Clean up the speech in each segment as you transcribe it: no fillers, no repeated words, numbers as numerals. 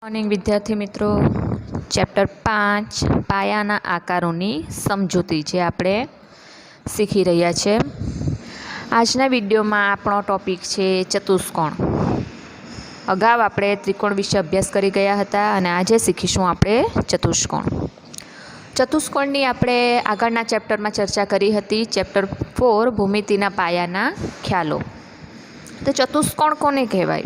Morning विद्यार्थी मित्रों, chapter 5 पायाना आकारोनी समजूती जे आपणे शीखी रह्या छे। आजना विडियो में आपणो टॉपिक छे चतुष्कोण। अगाऊ आपणे त्रिकोण विषे अभ्यास करी गया हता अने आजे शीखीशुं आपणे चतुष्कोण। चतुष्कोणनी आपणे आगळना चैप्टर में चर्चा करी हती, चैप्टर 4 भूमितिना पायाना ख्यालो। तो चतुष्कोण कोने कहेवाय?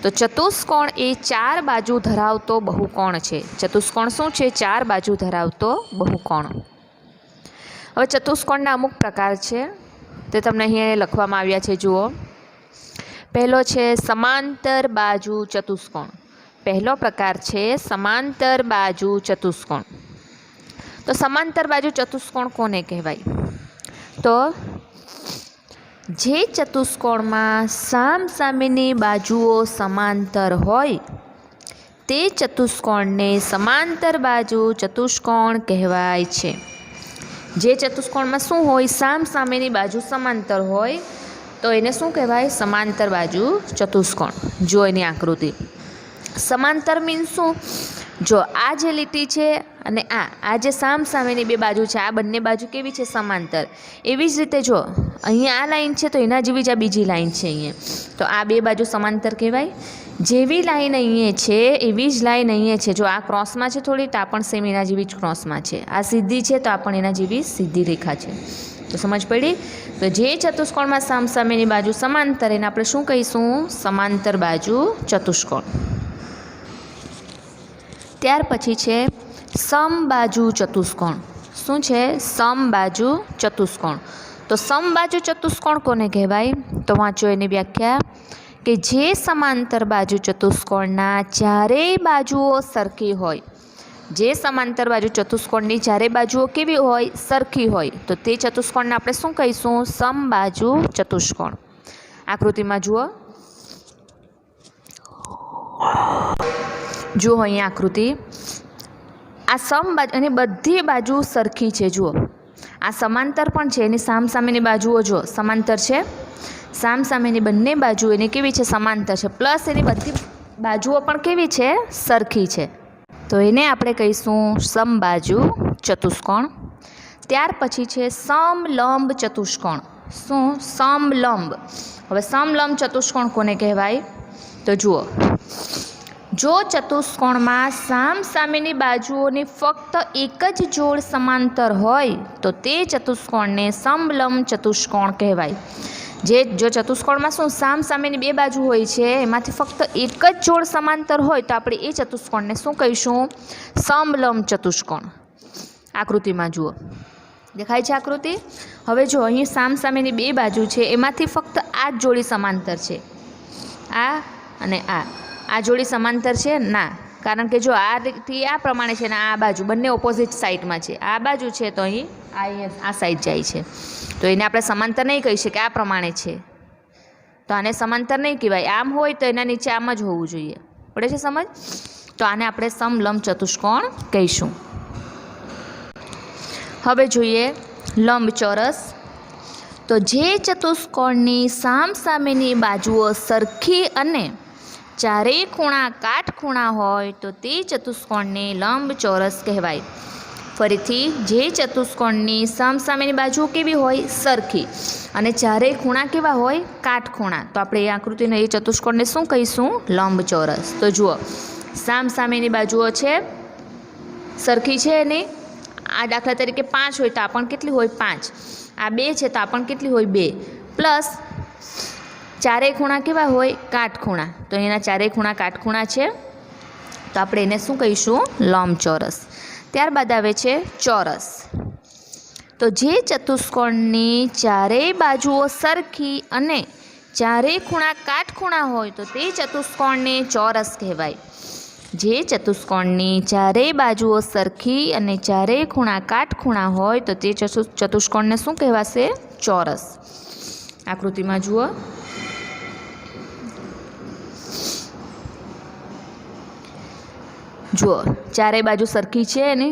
तो चतुष्कोण ए चार बाजू धरावतो बहुकोण छे। चतुष्कोण शुं छे? चार बाजू धरावतो बहुकोण। हवे चतुष्कोणना अमुक प्रकार छे ते तमने अहींया लखवामां आव्या छे। जुओ, पहेलो छे समांतर बाजू चतुष्कोण। पहेलो प्रकार छे समांतर बाजू चतुष्कोण। तो समांतर बाजू चतुष्कोण कोने कहेवाय? तो जे चतुष्कोण में सामसामेनी बाजुओ समांतर होय ते चतुष्कोण ने समांतर बाजू चतुष्कोण कहेवाय छे। जे चतुष्कोण में शुं होय? सामसामेनी बाजू समांतर होय तो एने शुं कहेवाय? समांतर बाजू चतुष्कोण। जो एनी आकृति समांतर मीन्स शुं? जो आ जे લીટી છે અને આ જે સામસામેની બે બાજુ છે, આ બંને બાજુ કેવી છે? समांतर। એવી જ રીતે જો અહીંયા આ લાઈન છે તો એના જેવી જ આ બીજી લાઈન છે અહીંયા, તો આ બે બાજુ समांतर કહેવાય। જેવી લાઈન અહીંયા છે એવી જ લાઈન અહીંયા છે। જો આ ક્રોસમાં છે થોડી, તો આ પણ સેમ એના જેવી જ ક્રોસમાં છે। આ સીધી છે તો આ પણ એના જેવી સીધી રેખા છે। તો સમજ પડી? તો જે ચતુષ્કોણમાં સામસામેની બાજુ समांतर એને આપણે શું કહીશું? समांतर बाजू चतुष्कोण। त्यार पछी छे समबाजू चतुष्कोण। शुं छे? समबाजू चतुष्कोण। तो समबाजू चतुष्कोण कोने कहेवाय? तो वाँचो एनी व्याख्या कि जे समांतर बाजू चतुष्कोणना चारेय बाजुओ सरखी होय। जे समांतर बाजू चतुष्कोणनी चारेय बाजुओ केवी होय? सरखी होय, तो ते चतुष्कोणने आपणे शुं कहीशुं? समबाजू चतुष्कोण। आकृतिमां जुओ, जो अहीं आकृति आ समबाजू अने बधी बाजू सरखी छे। जुओ, आ समांतर पण छे, एनी सामसामेनी बाजुओ जो समांतर छे, सामसामेनी बंने बाजू एनी केवी छे? समांतर छे, प्लस एनी बधी बाजुओ पण केवी छे? सरखी छे। तो एने आपणे कहीशुं समबाजू चतुष्कोण। त्यार पछी छे समलंब चतुष्कोण। शुं? समलंब। हवे समलंब चतुष्कोण कोने कहेवाय? तो जुओ, जो चतुष्कोण में सामसामेनी बाजुओनी फक्त एक ज जोड़ समांतर होय तो ते चतुष्कोण ने समलंब चतुष्कोण कहेवाय। जो चतुष्कोण में शुं सामसामेनी बे बाजू होय छे, एमांथी फक्त एक ज जोड़ समांतर होय तो आपणे ए चतुष्कोण ने शुं कहीशुं? समलंब चतुष्कोण। आकृतिमां जुओ, देखाय छे आकृति? हवे जो अहीं सामसामेनी बे बाजू छे एमांथी फक्त आ ज जोड़ी समांतर छे। आ अने आ जोड़ी समांतर छे ना, कारण के जो आ रीति आ प्रमाणे छे ने आ बाजू बंने ऑपोजिट साइड में छे। आ बाजू छे तो अहीं आ साइड जाय छे, तो एने आपणे समांतर नहीं कही शकीए, आ प्रमाणे छे तो आने समांतर नहीं कहेवाय। आम होय तो एना नीचे आम ज होवुं जोईए। पड़े छे समझ? तो आने आपणे समलंब चतुष्कोण कहीशुं। हवे जोईए लंबचोरस। तो जे चतुष्कोणनी सामसामेनी बाजुओ सरखी अने चारेय खूणा काटखूणा होय तो ते चतुष्कोणने लंबचोरस कहेवाय। फरीथी, जे चतुष्कोणनी सामसामेनी बाजू केवी होय? सरखी, अने चारेय खूणा केवा होय? काटखूणा। तो आपणे ए आकृतिने ए चतुष्कोणने शुं कहीशुं? लंबचोरस। तो जुओ, सामसामेनी बाजुओ छे सरखी छे एनी। आ दाखला तरीके 5 होय तो आ पण केटली होय? 5। आ 2 छे तो आ पण केटली होय? 2 प्लस चारेय खूणा केवा होय? काटखूणा। तो एना चारेय खूणा काटखूणा छे तो आपणे एने शुं कहीशुं? लंबचोरस। त्यारबाद आवे छे चोरस। तो जे चतुष्कोणनी चारेय बाजुओ सरखी अने चारेय खूणा काटखूणा होय तो ते चतुष्कोणने चोरस कहेवाय। जे चतुष्कोणनी चारेय बाजुओ सरखी अने चारेय खूणा काटखूणा होय तो ते चतुष्कोणने शुं कहेवाशे? चोरस। आकृतिमां जुओ, जुओ चारे बाजू सरखी है ने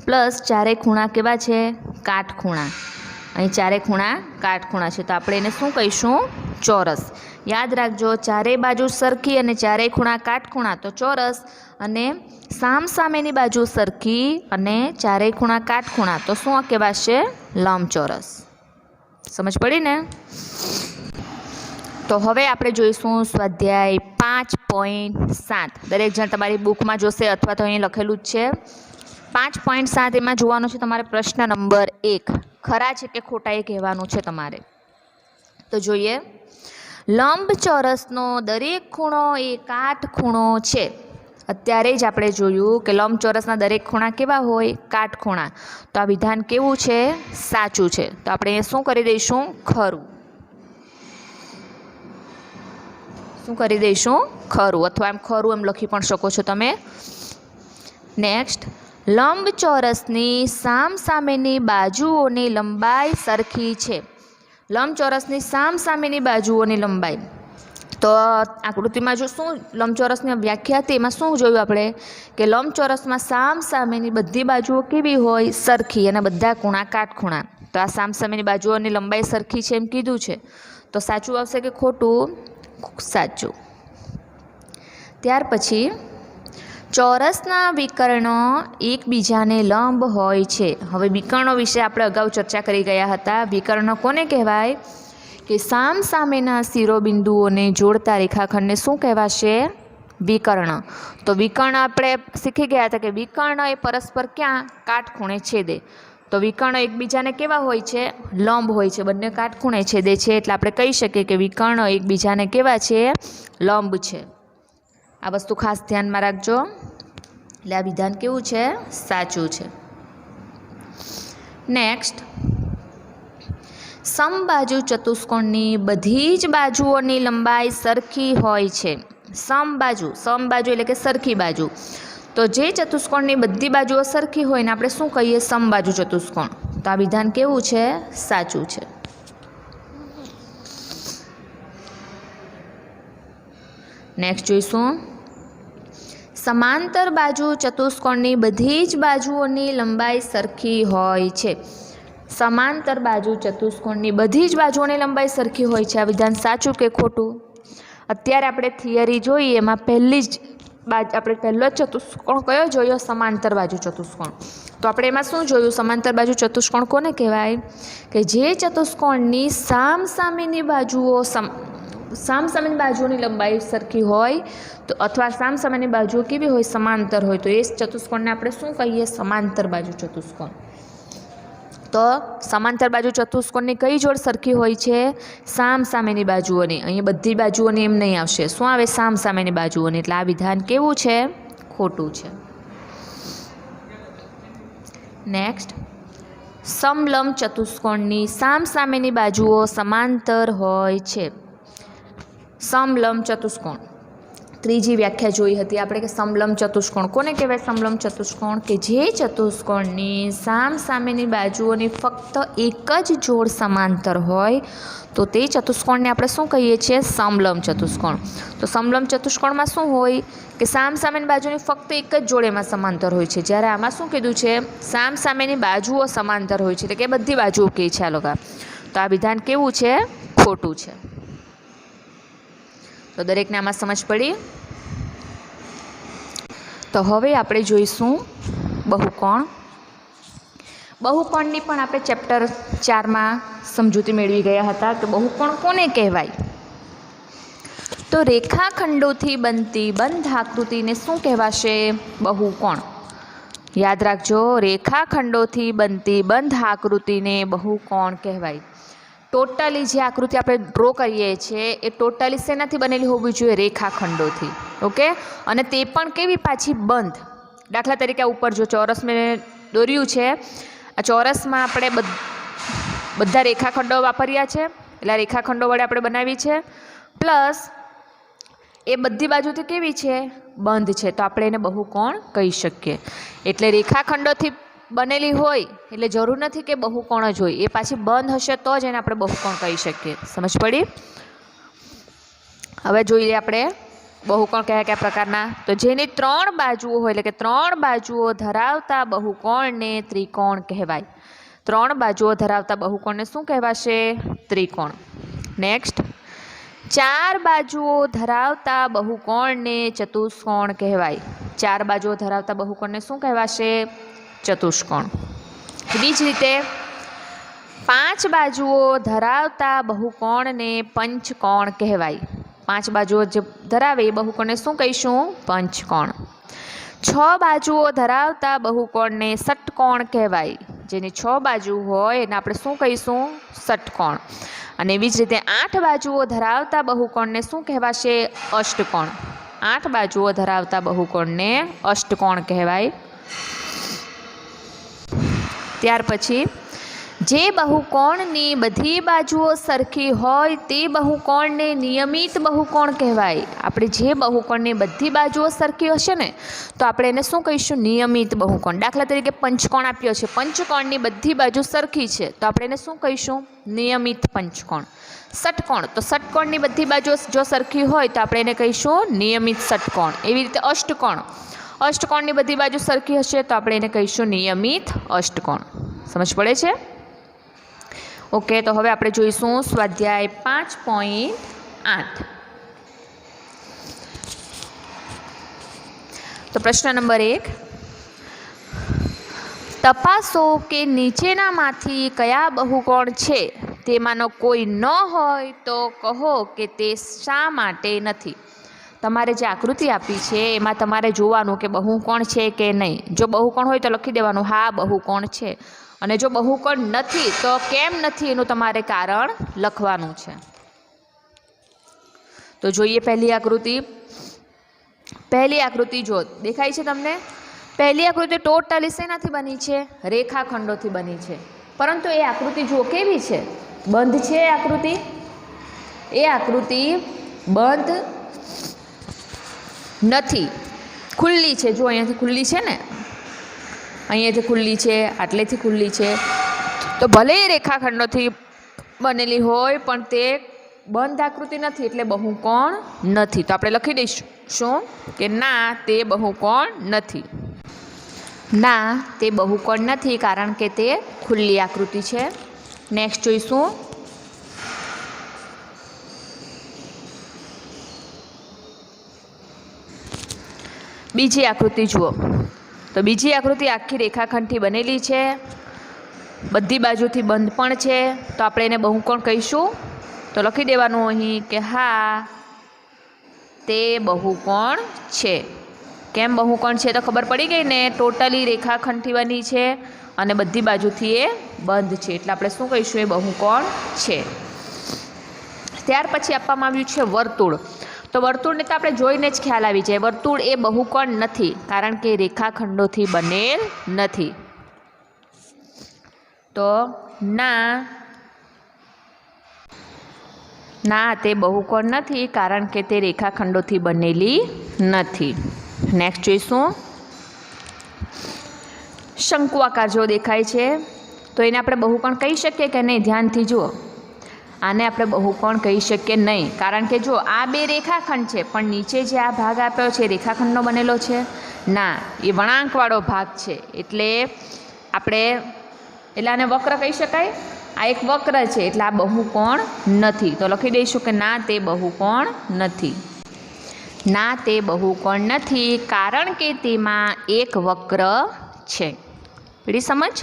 प्लस चारे खूणा केवा छे? काटखूणा। अहीं चारे खूणा काटखूणा छे तो आपणे एने शुं कहीशुं? चोरस। યાદ રાખજો, ચારેય બાજુ સરખી અને ચારેય ખૂણા કાટખૂણા તો ચોરસ, અને સામસામેની બાજુ સરખી અને ચારેય ખૂણા કાટખૂણા તો શું કહેવાશે? લંબચોરસ. સમજ પડી ને? તો હવે આપણે જોઈશું સ્વાધ્યાય 5.7. દરેક જણ તમારી બુકમાં જોશે અથવા તો અહીં લખેલું જ છે. 5.7 એમાં જોવાનું છે તમારે પ્રશ્ન નંબર 1. ખરા છે કે ખોટા એ કહેવાનું છે તમારે. તો જોઈએ, લંબચોરસનો દરેક ખૂણો એ કાટખૂણો છે. અત્યારે જ આપણે જોયું કે લંબચોરસના દરેક ખૂણા કેવા હોય? કાટખૂણા. તો આ વિધાન કેવું છે? સાચું છે. તો આપણે શું કરી દઈશું? ખરું. શું કરી દઈશું? ખરું, અથવા એમ ખરું એમ લખી પણ શકો છો તમે. નેક્સ્ટ, લંબચોરસની સામસામેની બાજુઓની લંબાઈ સરખી છે. લંબચોરસની સામસામેની બાજુઓની લંબાઈ, તો આકૃતિમાં જો શું લંબચોરસની વ્યાખ્યા હતી એમાં શું જોયું આપણે? કે લંબચોરસમાં સામસામેની બધી બાજુઓ કેવી હોય? સરખી, અને બધા ખૂણા કાટખૂણા. તો આ સામસામેની બાજુઓની લંબાઈ સરખી છે એમ કીધું છે. તો સાચું આવશે કે ખોટું? સાચું. ત્યાર પછી, ચોરસના વિકર્ણો એકબીજાને લંબ હોય છે. હવે વિકર્ણો વિશે આપણે અગાઉ ચર્ચા કરી ગયા હતા. વિકર્ણો કોને કહેવાય? કે સામસામેના શિરોબિંદુઓને જોડતા રેખાખંડને શું કહેવાશે? વિકર્ણ. તો વિકર્ણ આપણે શીખી ગયા હતા કે વિકર્ણ એ પરસ્પર ક્યાં? કાટખૂણે છેદે. તો વિકર્ણ એકબીજાને કેવા હોય છે? લંબ હોય છે. બંને કાટખૂણે છેદે છે, એટલે આપણે કહી શકીએ કે વિકર્ણ એકબીજાને કેવા છે? લંબ છે. આ વસ્તુ ખાસ ધ્યાનમાં રાખજો. એટલે આ વિધાન કેવું છે? સાચું છે. નેક્સ્ટ, સમબાજુ ચતુષ્કોણની બધી જ બાજુઓની લંબાઈ સરખી હોય છે. સમબાજુ એટલે કે સરખી બાજુ. તો જે ચતુષ્કોણની બધી બાજુઓ સરખી હોય ને આપણે શું કહીએ? સમબાજુ ચતુષ્કોણ. તો આ વિધાન કેવું છે? સાચું છે. નેક્સ્ટ જોઈશું, સમાંતર બાજુ ચતુષ્કોણની બધી જ બાજુઓની લંબાઈ સરખી હોય છે. સમાંતર બાજુ ચતુષ્કોણની બધી જ બાજુઓની લંબાઈ સરખી હોય છે. આ વિધાન સાચું કે ખોટું? અત્યારે આપણે થિયરી જોઈએ એમાં પહેલો જ ચતુષ્કોણ કયો જોયો? સમાંતર બાજુ ચતુષ્કોણ. તો આપણે એમાં શું જોયું? સમાંતર બાજુ ચતુષ્કોણ કોને કહેવાય? કે જે ચતુષ્કોણની સામસામેની બાજુઓની લંબાઈ સરખી હોય, તો અથવા સામસામેની બાજુઓ કેવી હોય? સમાંતર હોય. તો એ ચતુષ્કોણને આપણે શું કહીએ? સમાંતર બાજુ ચતુષ્કોણ. તો સમાંતર બાજુ ચતુષ્કોણની કઈ જોડ સરખી હોય છે? સામસામેની બાજુઓની. અહીંયા બધી બાજુઓની એમ નહીં આવશે. શું આવે? સામસામેની બાજુઓની. એટલે આ વિધાન કેવું છે? ખોટું છે. નેક્સ્ટ, સમલંબ ચતુષ્કોણની સામસામેની બાજુઓ સમાંતર હોય છે. સમલંબ ચતુષ્કોણ, ત્રીજી વ્યાખ્યા જોઈ હતી આપણે કે સમલંબ ચતુષ્કોણ કોને કહેવાય? સમલંબ ચતુષ્કોણ કે જે ચતુષ્કોણની સામસામેની બાજુઓની ફક્ત એક જ જોડ સમાંતર હોય, તો તે ચતુષ્કોણને આપણે શું કહીએ છીએ? સમલંબ ચતુષ્કોણ. તો સમલંબ ચતુષ્કોણમાં શું હોય? કે સામસામેની બાજુની ફક્ત એક જ જોડ એમાં સમાંતર હોય છે. જ્યારે આમાં શું કીધું છે? સામસામેની બાજુઓ સમાંતર હોય છે, એટલે કે બધી બાજુઓ કહે છે આ લોકો. તો આ વિધાન કેવું છે? ખોટું છે. તો દરેકને આમાં સમજ પડી? તો હવે આપણે જોઈશું બહુકોણ. બહુકોણની પણ આપણે ચેપ્ટર 4માં સમજૂતી મેળવી ગયા હતા કે બહુકોણ કોને કહેવાય? તો રેખાખંડોથી બનતી બંધાકૃતિને શું કહેવાશે? બહુકોણ. યાદ રાખજો, રેખાખંડોથી બનતી બંધાકૃતિને બહુકોણ કહેવાય. ટોટલી જે આકૃતિ આપણે ડ્રો કરીએ છીએ એ ટોટલી શેનાથી બનેલી હોવી જોઈએ? રેખાખંડોથી. ઓકે, અને તે પણ કેવી? પાછી બંધ. દાખલા તરીકે ઉપર જો ચોરસ મેં દોર્યું છે, આ ચોરસમાં આપણે બધા રેખાખંડો વાપર્યા છે, એટલે રેખાખંડો વડે આપણે બનાવી છે, પ્લસ એ બધી બાજુથી કેવી છે? બંધ છે. તો આપણે એને બહુકોણ કહી શકીએ. એટલે રેખાખંડોથી બનેલી હોય એટલે જરૂર નથી કે બહુકોણ જ હોય, એ પાછી બંધ હશે તો જ એને આપણે બહુકોણ કહી શકીએ. સમજ પડી? હવે જોઈએ આપણે બહુકોણ કયા કયા પ્રકારના. તો જેની 3 બાજુઓ હોય, એટલે કે 3 બાજુઓ ધરાવતા બહુકોણને ત્રિકોણ કહેવાય. 3 બાજુઓ ધરાવતા બહુકોણને શું કહેવાશે? ત્રિકોણ. નેક્સ્ટ, ચાર બાજુઓ ધરાવતા બહુકોણને ચતુષ્કોણ કહેવાય. ચાર બાજુઓ ધરાવતા બહુકોણને શું કહેવાશે? ચતુષ્કોણ. એવી જ રીતે 5 બાજુઓ ધરાવતા બહુકોણને પંચકોણ કહેવાય. 5 બાજુઓ જે ધરાવે એ બહુકોણને શું કહીશું? પંચકોણ. 6 બાજુઓ ધરાવતા બહુકોણને ષટકોણ કહેવાય. જેની 6 બાજુ હોય એને આપણે શું કહીશું? ષટકોણ. અને એવી જ રીતે 8 બાજુઓ ધરાવતા બહુકોણને શું કહેવાશે? અષ્ટકોણ. 8 બાજુઓ ધરાવતા બહુકોણને અષ્ટકોણ કહેવાય. ત્યાર પછી જે બહુકોણની બધી બાજુઓ સરખી હોય તે બહુકોણને નિયમિત બહુકોણ કહેવાય. આપણે જે બહુકોણની બધી બાજુઓ સરખી હશે ને તો આપણે એને શું કહીશું? નિયમિત બહુકોણ. દાખલા તરીકે પંચકોણ આપ્યો છે, પંચકોણની બધી બાજુ સરખી છે તો આપણે એને શું કહીશું? નિયમિત પંચકોણ. ષટકોણ, તો ષટકોણની બધી બાજુ જો સરખી હોય તો આપણે એને કહીશું નિયમિત ષટકોણ. એવી રીતે અષ્ટકોણ, અષ્ટકોણની બધી બાજુ સરખી હશે તો આપણે એને કહીશું નિયમિત અષ્ટકોણ. સમજ પડે છે? ઓકે, તો હવે આપણે જોઈશું સ્વાધ્યાય 5.8. તો પ્રશ્ન નંબર 1, તપાસો કે નીચેનામાંથી કયા બહુકોણ છે તેમાંનો કોઈ ન હોય તો કહો કે તે શા માટે નથી. તમારે જે આકૃતિ આપી છે એમાં તમારે જોવાનું કે બહુકોણ છે કે નહીં. જો બહુકોણ હોય તો લખી દેવાનું હા બહુકોણ છે, અને જો બહુકોણ નથી તો કેમ નથી એનું તમારે કારણ લખવાનું છે. તો જોઈએ પહેલી આકૃતિ. પહેલી આકૃતિ જો દેખાય છે તમને? પહેલી આકૃતિ ટોટલી શેનાથી બની છે? રેખાખંડોથી બની છે. પરંતુ એ આકૃતિ જુઓ કેવી છે? બંધ છે આકૃતિ. એ આકૃતિ બંધ નથી, ખુલ્લી છે. જો અહીંયાથી ખુલ્લી છે ને, અહીંયાથી ખુલ્લી છે, આટલેથી ખુલ્લી છે. તો ભલે રેખાખંડોથી બનેલી હોય પણ તે બંધ આકૃતિ નથી, એટલે બહુકોણ નથી. તો આપણે લખી દઈશું શું કે ના તે બહુકોણ નથી. ના તે બહુકોણ નથી કારણ કે તે ખુલ્લી આકૃતિ છે. નેક્સ્ટ જોઈશું. બીજી આકૃતિ જુઓ. તો બીજી આકૃતિ આખી રેખાખંડથી બનેલી છે, બધી બાજુથી બંધ પણ છે. તો આપણે એને બહુકોણ કહીશું. તો લખી દેવાનું અહીં કે હા તે બહુકોણ છે. કેમ બહુકોણ છે તો ખબર પડી ગઈ ને? ટોટલી રેખાખંડથી બની છે અને બધી બાજુથી એ બંધ છે, એટલે આપણે શું કહીશું? એ બહુકોણ છે. ત્યાર પછી આપવામાં આવ્યું છે વર્તુળ. તો વર્તુળને તો આપણે જોઈને જ ખ્યાલ આવી જાય વર્તુળ એ બહુકોણ નથી કારણ કે રેખાખંડોથી બનેલ નથી. તો ના તે બહુકોણ નથી કારણ કે તે રેખાખંડોથી બનેલી નથી. નેક્સ્ટ જોઈશું. શંકુ આકાર જો દેખાય છે તો એને આપણે બહુકોણ કહી શકીએ કે નહીં? ધ્યાનથી જુઓ. આને આપણે બહુકોણ કહી શકીએ નહીં કારણ કે જો આ બે રેખાખંડ છે પણ નીચે જે આ ભાગ આપ્યો છે રેખાખંડનો બનેલો છે? ના, એ વળાંકવાળો ભાગ છે, એટલે આને વક્ર કહી શકાય. આ એક વક્ર છે એટલે આ બહુકોણ નથી. તો લખી દઈશું કે ના તે બહુકોણ નથી. ના તે બહુકોણ નથી કારણ કે તેમાં એક વક્ર છે. પડી સમજ?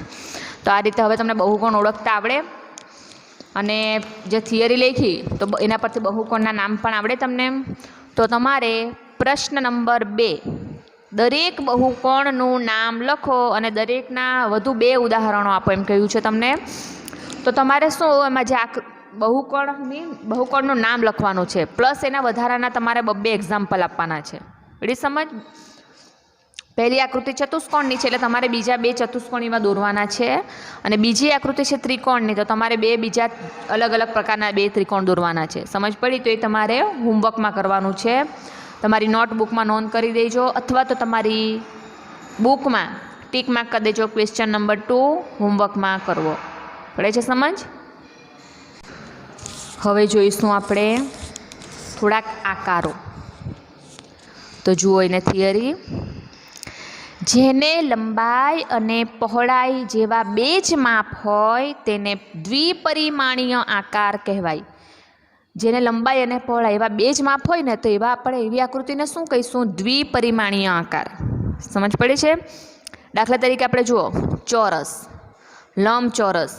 તો આ રીતે હવે તમને બહુકોણ ઓળખતા આવડે અને જે થિયરી લખી તો એના પરથી બહુકોણના નામ પણ આવડે તમને. તો તમારે પ્રશ્ન નંબર 2 દરેક બહુકોણનું નામ લખો અને દરેકના વધુ 2 ઉદાહરણો આપો એમ કહ્યું છે તમને. તો તમારે શું એમાં જે બહુકોણનું નામ લખવાનું છે પ્લસ એના વધારાના તમારે 2 એક્ઝામ્પલ આપવાના છે. એડી સમજ? પહેલી આકૃતિ ચતુષ્કોણની છે એટલે તમારે બીજા 2 ચતુષ્કોણ એમાં દોરવાના છે, અને બીજી આકૃતિ છે ત્રિકોણની તો તમારે 2 બીજા અલગ અલગ પ્રકારના 2 ત્રિકોણ દોરવાના છે. સમજ પડી? તો એ તમારે હોમવર્કમાં કરવાનું છે. તમારી નોટબુકમાં નોંધ કરી દેજો અથવા તો તમારી બુકમાં ટીક માર્ક કરી દેજો. ક્વેશ્ચન નંબર 2 હોમવર્કમાં કરવો પડે છે. સમજ? હવે જોઈશું આપણે થોડાક આકારો. તો જુઓ એને થિયરી. જેને લંબાઈ અને પહોળાઈ જેવા 2 જ માપ હોય તેને દ્વિપરિમાણીય આકાર કહેવાય. જેને લંબાઈ અને પહોળાઈ એવા બે જ માપ હોય ને તો એવા આપણે એવી આકૃતિને શું કહીશું? દ્વિપરિમાણીય આકાર. સમજ પડી છે? દાખલા તરીકે આપણે જુઓ, ચોરસ, લંબચોરસ,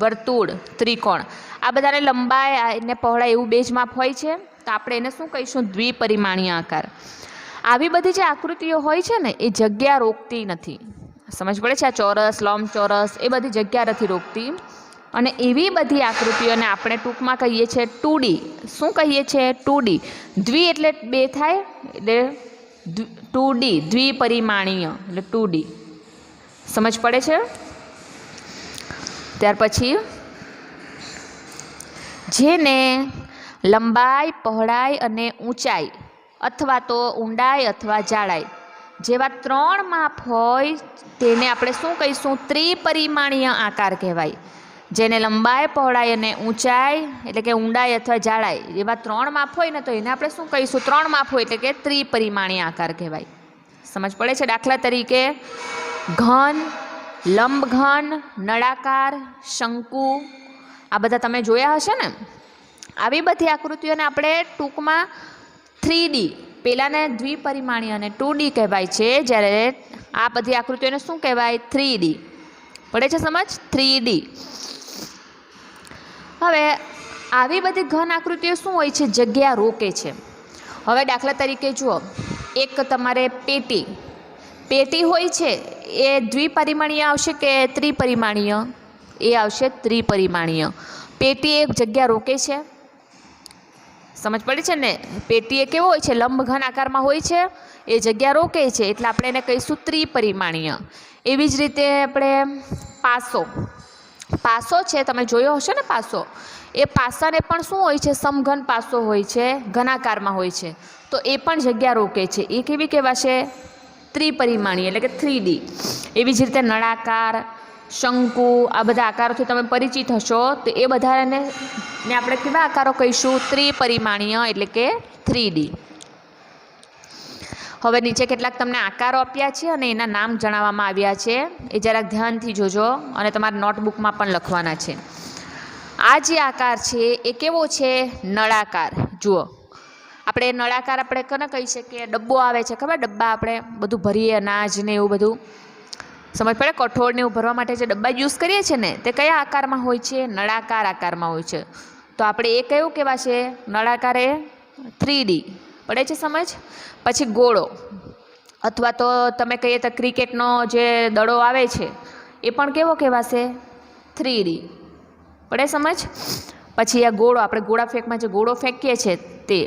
વર્તુળ, ત્રિકોણ, આ બધાને લંબાઈ અને પહોળાઈ એવું બે જ માપ હોય છે તો આપણે એને શું કહીશું? દ્વિપરિમાણીય આકાર. આવી બધી જે આકૃતિઓ હોય છે ને એ જગ્યા રોકતી નથી. સમજ પડે છે? આ ચોરસ, લંબચોરસ એ બધી જગ્યા નથી રોકતી. અને એવી બધી આકૃતિઓને આપણે ટૂંકમાં કહીએ છીએ 2D. શું કહીએ છીએ? 2D. દ્વિ એટલે બે થાય એટલે 2D, દ્વિપરિમાણીય એટલે 2D. સમજ પડે છે? ત્યાર પછી જેને લંબાઈ, પહોળાઈ અને ઊંચાઈ અથવા તો ઊંડાઈ અથવા જાડાઈ જેવા 3 માપ હોય તેને આપણે શું કહીશું? ત્રિપરિમાણીય આકાર કહેવાય. જેને લંબાઈ, પહોળાઈ અને ઊંચાઈ એટલે કે ઊંડાઈ અથવા જાડાઈ એવા 3 માપ હોય ને તો એને આપણે શું કહીશું? 3 માપ હોય એટલે કે ત્રિપરિમાણીય આકાર કહેવાય. સમજ પડે છે? દાખલા તરીકે ઘન, લંબઘન, નળાકાર, શંકુ, આ બધા તમે જોયા હશે ને. આવી બધી આકૃતિઓને આપણે ટૂંકમાં 3D, પહેલાંને દ્વિપરિમાણીય અને 2D કહેવાય છે, જ્યારે આ બધી આકૃતિઓને શું કહેવાય? 3D. પડે છે સમજ? 3D. હવે આવી બધી ઘન આકૃતિઓ શું હોય છે? જગ્યા રોકે છે. હવે દાખલા તરીકે જુઓ, એક તમારે પેટી હોય છે એ દ્વિપરિમાણીય આવશે કે ત્રિપરિમાણીય? એ આવશે ત્રિપરિમાણીય. પેટી એક જગ્યા રોકે છે. સમજ પડી છે ને? પેટી એ કેવો હોય છે? લંબઘન આકારમાં હોય છે, એ જગ્યા રોકે છે એટલે આપણે એને કહીશું ત્રિપરિમાણીય. એવી જ રીતે આપણે પાસો છે, તમે જોયો હશે ને પાસો. એ પાસાને પણ શું હોય છે? સમઘન પાસો હોય છે, ઘનાકારમાં હોય છે, તો એ પણ જગ્યા રોકે છે. એ કેવી કહેવાશે? ત્રિપરિમાણીય એટલે કે 3D. એવી જ રીતે નળાકાર, શંકુ, આ બધા આકારોથી તમે પરિચિત હશો તો એ બધાને આપણે કેવા આકારો કહીશું? ત્રિપરિમાણીય એટલે કે 3D. હવે નીચે કેટલાક તમને આકારો આપ્યા છે અને એના નામ જણાવવામાં આવ્યા છે, એ જરાક ધ્યાનથી જોજો અને તમારા નોટબુકમાં પણ લખવાના છે. આ જે આકાર છે એ કેવો છે? નળાકાર. જુઓ, આપણે નળાકાર આપણે કોને કહી શકીએ? ડબ્બો આવે છે ખબર? ડબ્બા આપણે બધું ભરીએ, અનાજ ને એવું બધું. સમજ પડે? કઠોળ ને એવું ભરવા માટે જે ડબ્બા યુઝ કરીએ છીએ ને તે કયા આકારમાં હોય છે? નળાકાર આકારમાં હોય છે. તો આપણે એ કયું કહેવાશે? નળાકાર એ 3D. પડે છે સમજ? પછી ગોળો, અથવા તો તમે કહીએ તો ક્રિકેટનો જે દડો આવે છે એ પણ કેવો કહેવાશે? 3D. પડે સમજ? પછી આ ગોળો, આપણે ગોળા ફેંકમાં જે ગોળો ફેંકીએ છીએ તે.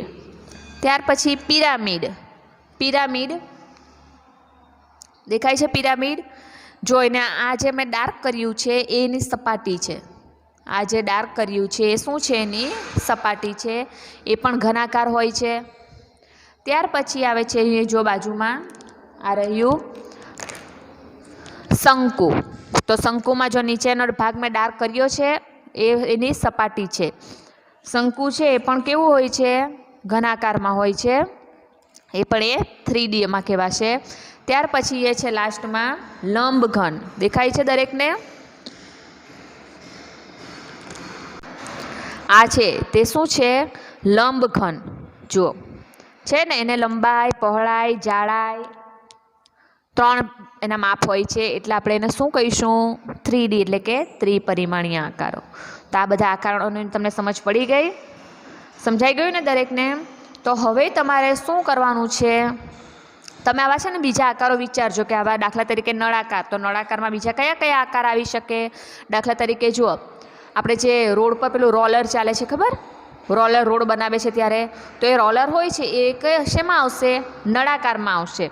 ત્યાર પછી પિરામિડ દેખાય છે? પિરામિડ જોઈને આ જે મેં ડાર્ક કર્યું છે એ એની સપાટી છે. આ જે ડાર્ક કર્યું છે એ શું છે? એની સપાટી છે. એ પણ ઘનાકાર હોય છે. ત્યાર પછી આવે છે જો બાજુમાં આ રહ્યું શંકુ. તો શંકુમાં જો નીચેનો ભાગ મેં ડાર્ક કર્યો છે એ એની સપાટી છે. શંકુ છે એ પણ કેવું હોય છે? ઘનાકારમાં હોય છે. એ પણ એ 3Dમાં કહેવાશે. ત્યાર પછી એ છે લાસ્ટમાં લંબઘન. દેખાય છે દરેકને? આ છે તે શું છે? લંબઘન. જુઓ છે ને, એને લંબાઈ, પહોળાઈ, જાડાઈ 3 એના માપ હોય છે એટલે આપણે એને શું કહીશું? 3D એટલે કે ત્રિપરિમાણીય આકારો. તો આ બધા આકારોની તમને સમજ પડી ગઈ? સમજાઈ ગયું ને દરેકને? તો હવે તમારે શું કરવાનું છે? તમે આવા છે ને બીજા આકારો વિચારજો કે આવા દાખલા તરીકે નળાકાર, તો નળાકારમાં બીજા કયા કયા આકાર આવી શકે? દાખલા તરીકે જુઓ, આપણે જે રોડ પર પેલું રોલર ચાલે છે ખબર? રોલર રોડ બનાવે છે ત્યારે તો એ રોલર હોય છે એ શેમાં આવશે? નળાકારમાં આવશે.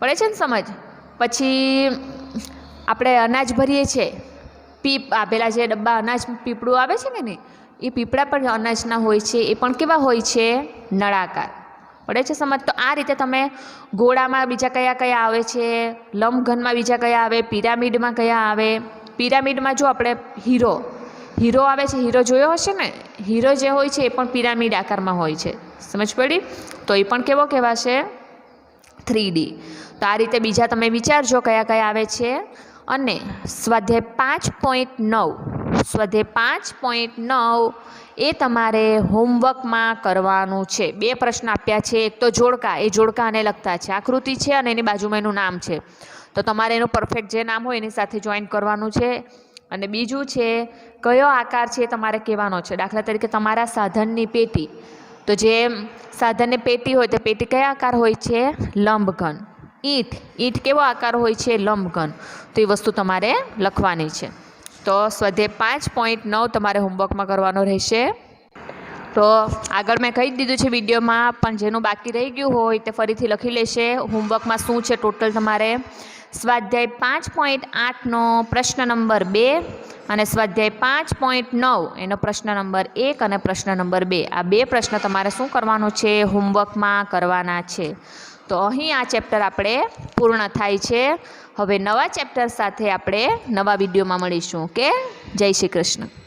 પડે છે ને સમજ? પછી આપણે અનાજ ભરીએ છીએ, પેલા જે ડબ્બા અનાજ પીપળું આવે છે ને એ પીપળા પણ અનાજના હોય છે, એ પણ કેવા હોય છે? નળાકાર. પડે છે સમજ? તો આ રીતે તમે ગોળામાં બીજા કયા કયા આવે છે, લંબઘનમાં બીજા કયા આવે, પિરામિડમાં કયા આવે. પિરામિડમાં જો આપણે હીરો આવે છે, હીરો જોયો હશે ને? હીરો જે હોય છે એ પણ પિરામિડ આકારમાં હોય છે. સમજ પડી? તો એ પણ કેવો કહેવાશે? 3D. તો આ રીતે બીજા તમે વિચારજો કયા કયા આવે છે. અને સ્વાધ્યાય 5.9 સ્વાધ્યાય 5.9 એ તમારે હોમવર્કમાં કરવાનું છે. 2 પ્રશ્ન આપ્યા છે. એક તો જોડકા, એ જોડકાને લગતા છે. આકૃતિ છે અને એની બાજુમાં એનું નામ છે, તો તમારે એનું પરફેક્ટ જે નામ હોય એની સાથે જોઈન કરવાનું છે. અને બીજું છે કયો આકાર છે એ તમારે કહેવાનો છે. દાખલા તરીકે તમારા સાધનની પેટી, તો જે સાધનની પેટી હોય તે પેટી કયા આકાર હોય છે? લંબઘન. ઈંટ કેવો આકાર હોય છે? લંબઘન. તો એ વસ્તુ તમારે લખવાની છે. તો સ્વાધ્યાય 5.9 તમારે હોમવર્કમાં કરવાનો રહેશે. તો આગળ મેં કહી દીધું છે વિડીયોમાં, પણ જેનું બાકી રહી ગયું હોય તે ફરીથી લખી લેશે. હોમવર્કમાં શું છે ટોટલ તમારે? સ્વાધ્યાય 5.8નો પ્રશ્ન નંબર 2 અને સ્વાધ્યાય 5.9 એનો પ્રશ્ન નંબર 1 અને પ્રશ્ન નંબર 2, આ 2 પ્રશ્ન તમારે શું કરવાનું છે? હોમવર્કમાં કરવાના છે. તો અહીં આ ચેપ્ટર આપણે પૂર્ણ થાય છે. હવે નવા ચેપ્ટર સાથે આપણે નવા વિડીયોમાં મળીશું. ઓકે, જય શ્રી કૃષ્ણ.